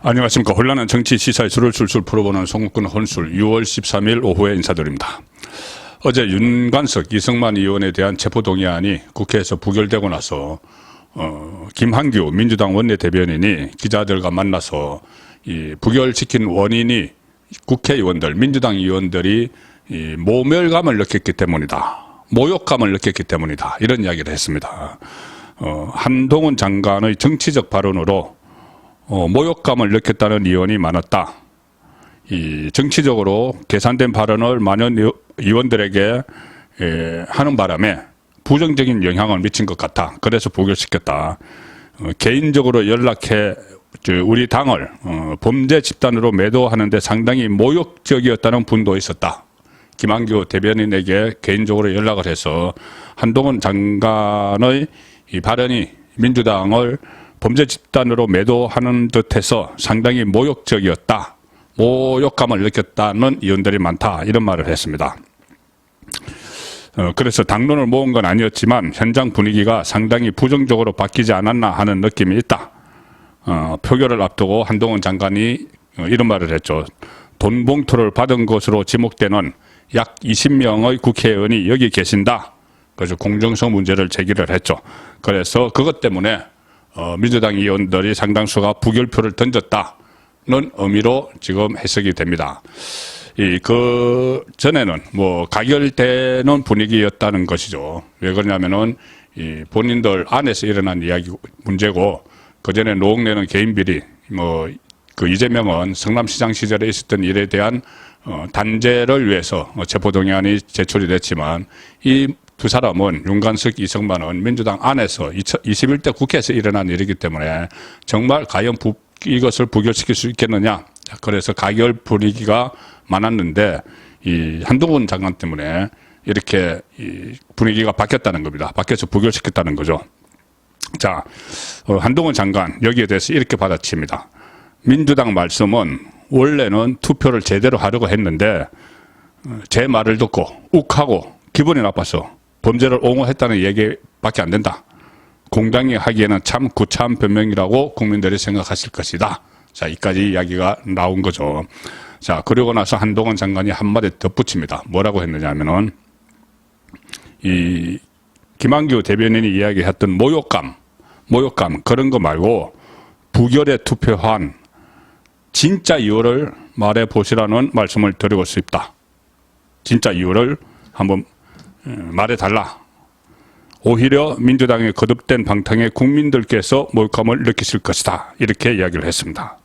안녕하십니까. 혼란한 정치 시사의 술을 술술 풀어보는 송국근 혼술 6월 13일 오후에 인사드립니다. 어제 윤관석, 이성만 의원에 대한 체포동의안이 국회에서 부결되고 나서 김한규 민주당 원내대변인이 기자들과 만나서 이 부결시킨 원인이 국회의원들, 민주당 의원들이 이 모멸감을 느꼈기 때문이다. 모욕감을 느꼈기 때문이다. 이런 이야기를 했습니다. 한동훈 장관의 정치적 발언으로 모욕감을 느꼈다는 의원이 많았다. 이 정치적으로 계산된 발언을 많은 의원들에게 하는 바람에 부정적인 영향을 미친 것 같다. 그래서 부결시켰다. 개인적으로 연락해 우리 당을 범죄 집단으로 매도하는데 상당히 모욕적이었다는 분도 있었다. 김한규 대변인에게 개인적으로 연락을 해서 한동훈 장관의 이 발언이 민주당을 범죄 집단으로 매도하는 듯해서 상당히 모욕적이었다. 모욕감을 느꼈다는 의원들이 많다. 이런 말을 했습니다. 그래서 당론을 모은 건 아니었지만 현장 분위기가 상당히 부정적으로 바뀌지 않았나 하는 느낌이 있다. 표결을 앞두고 한동훈 장관이 이런 말을 했죠. 돈 봉투를 받은 것으로 지목되는 약 20명의 국회의원이 여기 계신다. 그래서 공정성 문제를 제기를 했죠. 그래서 그것 때문에 민주당 의원들이 상당수가 부결표를 던졌다는 의미로 지금 해석이 됩니다. 그 전에는 뭐 가결되는 분위기였다는 것이죠. 왜 그러냐면은 이 본인들 안에서 일어난 이야기 문제고, 그 전에 노웅래는 개인 비리, 그 이재명은 성남시장 시절에 있었던 일에 대한 단죄를 위해서 체포동의안이 제출이 됐지만, 이 두 사람은 윤관석, 이성만은 민주당 안에서 21대 국회에서 일어난 일이기 때문에 정말 과연 이것을 부결시킬 수 있겠느냐. 그래서 가결 분위기가 많았는데 이 한동훈 장관 때문에 이렇게 이 분위기가 바뀌었다는 겁니다. 바뀌어서 부결시켰다는 거죠. 자, 한동훈 장관 여기에 대해서 이렇게 받아칩니다. 민주당 말씀은 원래는 투표를 제대로 하려고 했는데 제 말을 듣고 욱하고 기분이 나빠서 범죄를 옹호했다는 얘기밖에 안 된다. 공당이 하기에는 참 구차한 변명이라고 국민들이 생각하실 것이다. 자, 이까지 이야기가 나온 거죠. 자, 그러고 나서 한동훈 장관이 한마디 덧붙입니다. 뭐라고 했느냐 하면은 이 김한규 대변인이 이야기했던 모욕감 그런 거 말고 부결에 투표한 진짜 이유를 말해 보시라는 말씀을 드리고 싶다. 진짜 이유를 한번 말해달라. 오히려 민주당의 거듭된 방탕에 국민들께서 모욕감을 느끼실 것이다. 이렇게 이야기를 했습니다.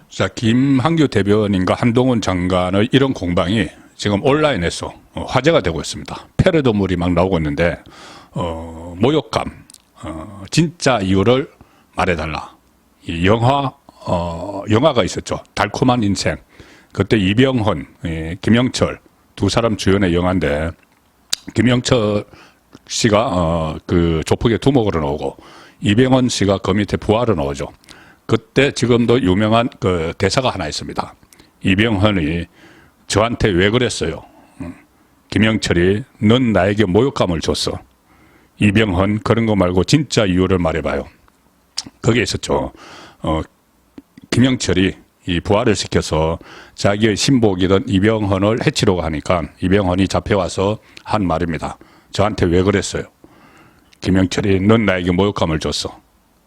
자, 김한규 대변인과 한동훈 장관의 이런 공방이 지금 온라인에서 화제가 되고 있습니다. 패러디물이 막 나오고 있는데 모욕감, 진짜 이유를 말해달라. 이 영화가 있었죠. 달콤한 인생. 그때 이병헌, 김영철 두 사람 주연의 영화인데, 김영철 씨가 그 조폭의 두목으로 나오고 이병헌 씨가 그 밑에 부하로 나오죠. 그때 지금도 유명한 그 대사가 하나 있습니다. 이병헌이 저한테 왜 그랬어요? 김영철이 넌 나에게 모욕감을 줬어. 이병헌 그런 거 말고 진짜 이유를 말해봐요. 거기에 있었죠. 김영철이 이 부하를 시켜서 자기의 신복이던 이병헌을 해치려고 하니까 이병헌이 잡혀와서 한 말입니다. 저한테 왜 그랬어요? 김영철이 넌 나에게 모욕감을 줬어.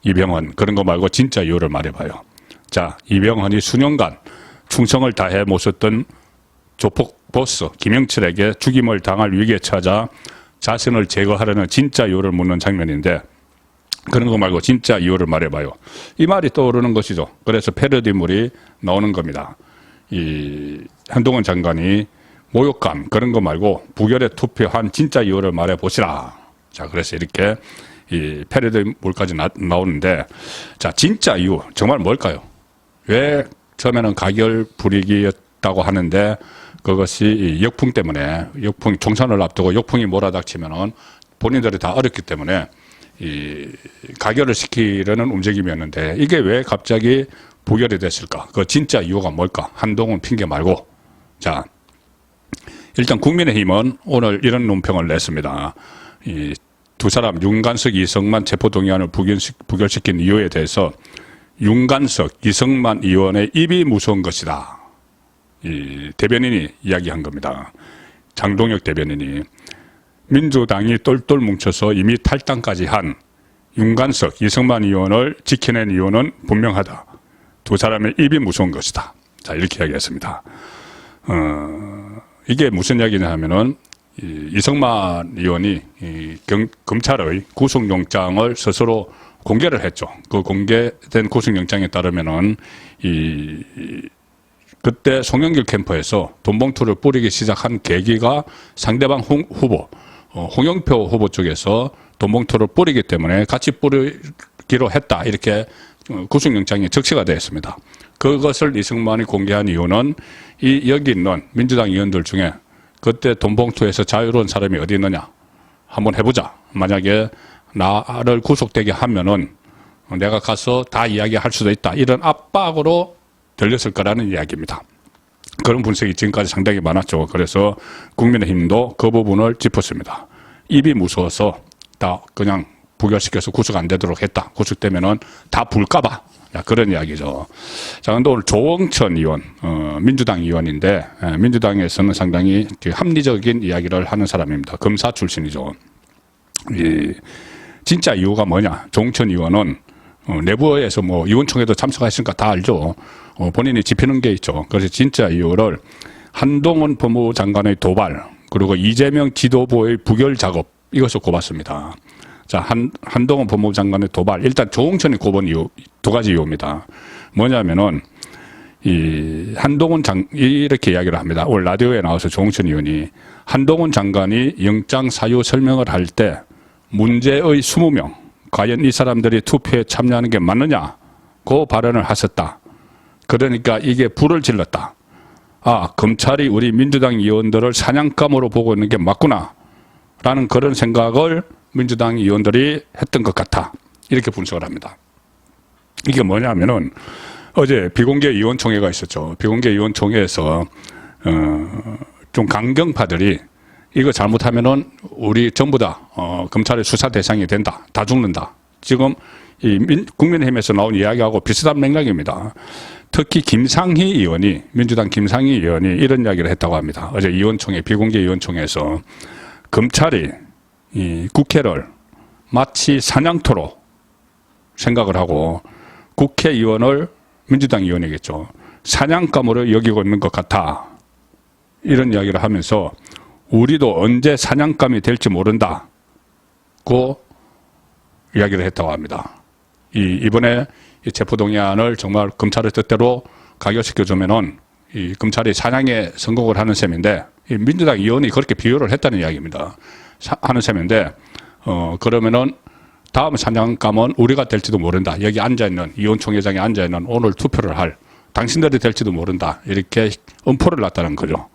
이병헌 그런 거 말고 진짜 이유를 말해봐요. 자, 이병헌이 수년간 충성을 다해 모셨던 조폭 보스 김영철에게 죽임을 당할 위기에 처하자 자신을 제거하려는 진짜 이유를 묻는 장면인데, 그런 거 말고 진짜 이유를 말해봐요. 이 말이 떠오르는 것이죠. 그래서 패러디물이 나오는 겁니다. 이 한동훈 장관이 모욕감 그런 거 말고 부결에 투표한 진짜 이유를 말해보시라. 자, 그래서 이렇게 이 패러디물까지 나오는데, 자, 진짜 이유 정말 뭘까요? 왜 처음에는 가결 불이익이었다고 하는데 그것이 이 역풍 때문에, 역풍 총선을 앞두고 역풍이 몰아닥치면은 본인들이 다 어렵기 때문에 이 가결을 시키려는 움직임이었는데 이게 왜 갑자기 부결이 됐을까? 그 진짜 이유가 뭘까? 한동훈 핑계 말고. 자, 일단 국민의힘은 오늘 이런 논평을 냈습니다. 이 두 사람 윤관석, 이성만 체포동의안을 부결시킨 이유에 대해서 윤관석, 이성만 의원의 입이 무서운 것이다. 이 대변인이 이야기한 겁니다. 장동혁 대변인이 민주당이 똘똘 뭉쳐서 이미 탈당까지 한 윤관석, 이성만 의원을 지켜낸 이유는 분명하다. 두 사람의 입이 무서운 것이다. 자, 이렇게 이야기했습니다. 이게 무슨 이야기냐 하면은 이성만 의원이 검찰의 구속영장을 스스로 공개를 했죠. 그 공개된 구속영장에 따르면은 그때 송영길 캠프에서 돈봉투를 뿌리기 시작한 계기가 상대방 후보, 홍영표 후보 쪽에서 돈봉투를 뿌리기 때문에 같이 뿌리기로 했다. 이렇게 구속영장에 적시가 되어 있습니다. 그것을 이성만이 공개한 이유는 여기 있는 민주당 의원들 중에 그때 돈봉투에서 자유로운 사람이 어디 있느냐 한번 해보자. 만약에 나를 구속되게 하면은 내가 가서 다 이야기할 수도 있다. 이런 압박으로 들렸을 거라는 이야기입니다. 그런 분석이 지금까지 상당히 많았죠. 그래서 국민의힘도 그 부분을 짚었습니다. 입이 무서워서 다 그냥 부결시켜서 구속 안 되도록 했다. 구속되면은 다 불까봐. 그런 이야기죠. 자, 근데 오늘 조홍천 의원, 민주당 의원인데, 민주당에서는 상당히 합리적인 이야기를 하는 사람입니다. 검사 출신이죠. 진짜 이유가 뭐냐. 조홍천 의원은 내부에서 뭐 의원총회도 참석하셨으니까 다 알죠. 본인이 짚히는 게 있죠. 그래서 진짜 이유를 한동훈 법무부 장관의 도발, 그리고 이재명 지도부의 부결 작업, 이것을 꼽았습니다. 자, 한동훈 법무부 장관의 도발. 일단 조홍천이 꼽은 이유, 두 가지 이유입니다. 뭐냐면은, 이렇게 이야기를 합니다. 오늘 라디오에 나와서 조홍천 의원이 한동훈 장관이 영장 사유 설명을 할 때 문제의 20명, 과연 이 사람들이 투표에 참여하는 게 맞느냐? 그 발언을 하셨다. 그러니까 이게 불을 질렀다. 아, 검찰이 우리 민주당 의원들을 사냥감으로 보고 있는 게 맞구나. 라는 그런 생각을 민주당 의원들이 했던 것 같아. 이렇게 분석을 합니다. 이게 뭐냐면은 어제 비공개 의원총회가 있었죠. 비공개 의원총회에서 좀 강경파들이 이거 잘못하면은 우리 전부 다 검찰의 수사 대상이 된다. 다 죽는다. 지금 국민의힘에서 나온 이야기하고 비슷한 맥락입니다. 특히 김상희 의원이, 민주당 김상희 의원이 이런 이야기를 했다고 합니다. 어제 의원총회, 비공개 의원총회에서 검찰이 국회를 마치 사냥터로 생각을 하고 국회의원을, 민주당 의원이겠죠, 사냥감으로 여기고 있는 것 같아. 이런 이야기를 하면서 우리도 언제 사냥감이 될지 모른다고 이야기를 했다고 합니다. 이번에 이 체포동의안을 정말 검찰의 뜻대로 가결시켜주면은 이 검찰이 사냥에 성공을 하는 셈인데, 이 민주당 의원이 그렇게 비유를 했다는 이야기입니다. 하는 셈인데, 그러면은 다음 사냥감은 우리가 될지도 모른다. 여기 앉아있는, 의원총회장에 앉아있는 오늘 투표를 할 당신들이 될지도 모른다. 이렇게 엄포를 놨다는 거죠.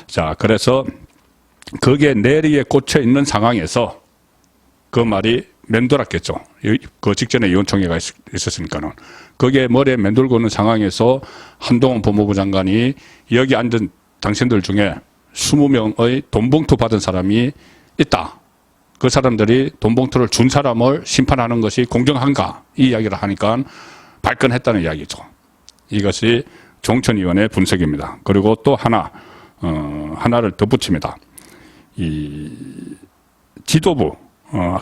자, 그래서 거기에 내리에 꽂혀 있는 상황에서 그 말이 맴돌았겠죠. 그 직전에 의원총회가 있었으니까는. 거기에 머리에 맴돌고 있는 상황에서 한동훈 법무부 장관이 여기 앉은 당신들 중에 20명의 돈봉투 받은 사람이 있다. 그 사람들이 돈봉투를 준 사람을 심판하는 것이 공정한가? 이 이야기를 하니까 발끈했다는 이야기죠. 이것이 조홍천 의원의 분석입니다. 그리고 또 하나를 덧붙입니다. 이 지도부,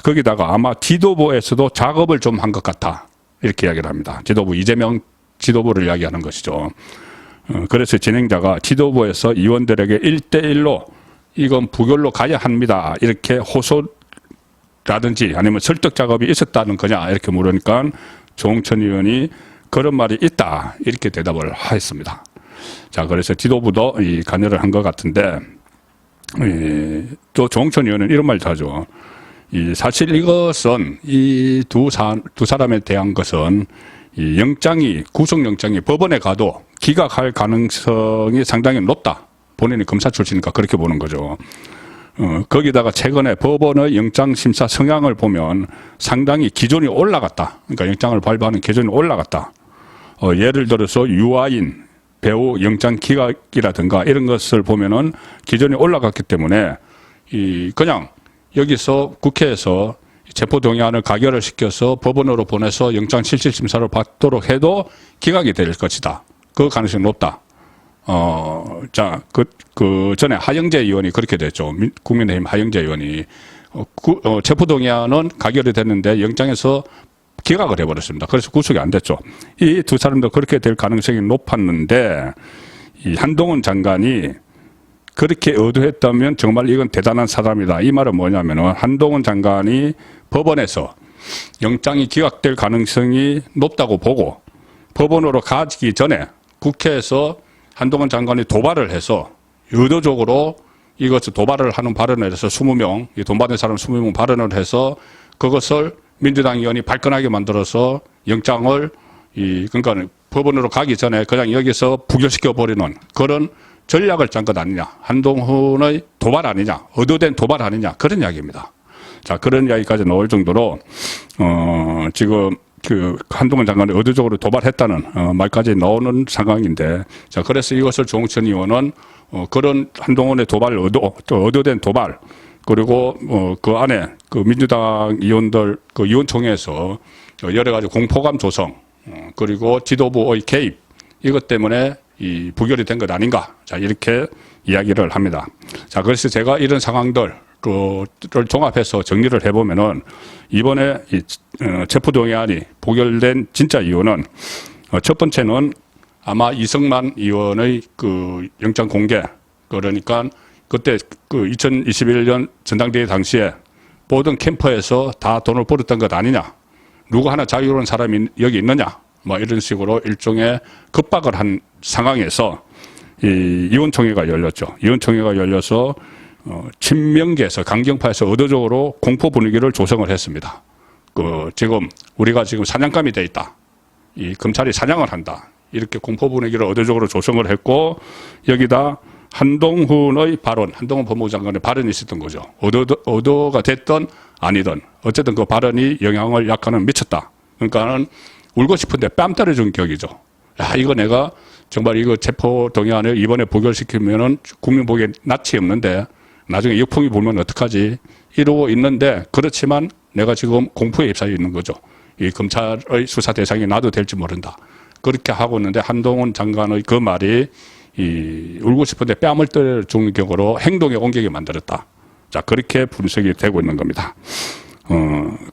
거기다가 아마 지도부에서도 작업을 좀 한 것 같아. 이렇게 이야기를 합니다. 지도부, 이재명 지도부를 이야기하는 것이죠. 그래서 진행자가 지도부에서 의원들에게 1대1로 이건 부결로 가야 합니다. 이렇게 호소라든지 아니면 설득 작업이 있었다는 거냐 이렇게 물으니까 조홍천 의원이 그런 말이 있다. 이렇게 대답을 하였습니다. 자, 그래서 지도부도 관여를 한 것 같은데, 또 조홍천 의원은 이런 말도 하죠. 사실 이것은 이 두 사람에 대한 것은 이 영장이, 구속영장이 법원에 가도 기각할 가능성이 상당히 높다. 본인이 검사 출신이니까 그렇게 보는 거죠. 거기다가 최근에 법원의 영장심사 성향을 보면 상당히 기존이 올라갔다. 그러니까 영장을 발부하는 기존이 올라갔다. 예를 들어서 유아인, 배우 영장 기각이라든가 이런 것을 보면은 기존이 올라갔기 때문에 그냥 여기서 국회에서 체포동의안을 가결을 시켜서 법원으로 보내서 영장실질심사를 받도록 해도 기각이 될 것이다. 그 가능성이 높다. 자, 그 전에 하영재 의원이 그렇게 됐죠. 국민의힘 하영재 의원이 체포동의안은 가결이 됐는데 영장에서 기각을 해버렸습니다. 그래서 구속이 안 됐죠. 이 두 사람도 그렇게 될 가능성이 높았는데 이 한동훈 장관이 그렇게 의도했다면 정말 이건 대단한 사람이다. 이 말은 뭐냐면은 한동훈 장관이 법원에서 영장이 기각될 가능성이 높다고 보고 법원으로 가기 전에 국회에서 한동훈 장관이 도발을 해서 의도적으로 이것을 도발을 하는 발언을 해서 20명, 돈 받은 사람 20명 발언을 해서 그것을 민주당 의원이 발끈하게 만들어서 영장을 그러니까 법원으로 가기 전에 그냥 여기서 부결시켜 버리는 그런 전략을 짠 것 아니냐. 한동훈의 도발 아니냐. 의도된 도발 아니냐. 그런 이야기입니다. 자, 그런 이야기까지 나올 정도로, 지금 한동훈 장관이 의도적으로 도발했다는, 말까지 나오는 상황인데, 자, 그래서 이것을 조홍천 의원은, 그런 한동훈의 도발 또 의도된 도발, 그리고, 그 안에 그 민주당 의원들, 그 의원총회에서 여러 가지 공포감 조성, 그리고 지도부의 개입, 이것 때문에 부결이 된 것 아닌가. 자, 이렇게 이야기를 합니다. 자, 그래서 제가 이런 상황들을 종합해서 정리를 해보면은 이번에 체포동의안이 부결된 진짜 이유는 첫 번째는 아마 이성만 의원의 그 영장 공개, 그러니까 그때 그 2021년 전당대회 당시에 모든 캠프에서 다 돈을 벌었던 것 아니냐. 누구 하나 자유로운 사람이 여기 있느냐. 뭐 이런 식으로 일종의 급박을 한 상황에서 이 의원총회가 열렸죠. 의원총회가 열려서 친명계에서 강경파에서 의도적으로 공포 분위기를 조성을 했습니다. 지금 우리가 지금 사냥감이 돼 있다. 이 검찰이 사냥을 한다. 이렇게 공포 분위기를 의도적으로 조성을 했고 여기다 한동훈의 발언, 한동훈 법무부 장관의 발언이 있었던 거죠. 의도가 됐든 아니든 어쨌든 그 발언이 영향을 약간은 미쳤다. 그러니까는 울고 싶은데 뺨 때려준 격이죠. 야, 이거 내가 정말 이거 체포동의안을 이번에 부결시키면은 국민 보기에 낯이 없는데 나중에 역풍이 불면 어떡하지? 이러고 있는데 그렇지만 내가 지금 공포에 휩싸여 있는 거죠. 이 검찰의 수사 대상이 나도 될지 모른다. 그렇게 하고 있는데 한동훈 장관의 그 말이 울고 싶은데 뺨을 때려준 격으로 행동에 옮기게 만들었다. 자, 그렇게 분석이 되고 있는 겁니다.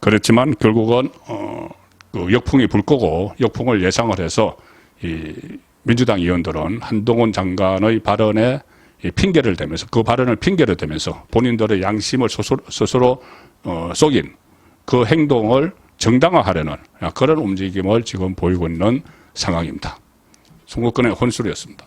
그렇지만 결국은 그 역풍이 불 거고 역풍을 예상을 해서 이 민주당 의원들은 한동훈 장관의 발언에 핑계를 대면서 그 발언을 핑계를 대면서 본인들의 양심을 스스로 속인 그 행동을 정당화하려는 그런 움직임을 지금 보이고 있는 상황입니다. 송국근의 혼술이었습니다.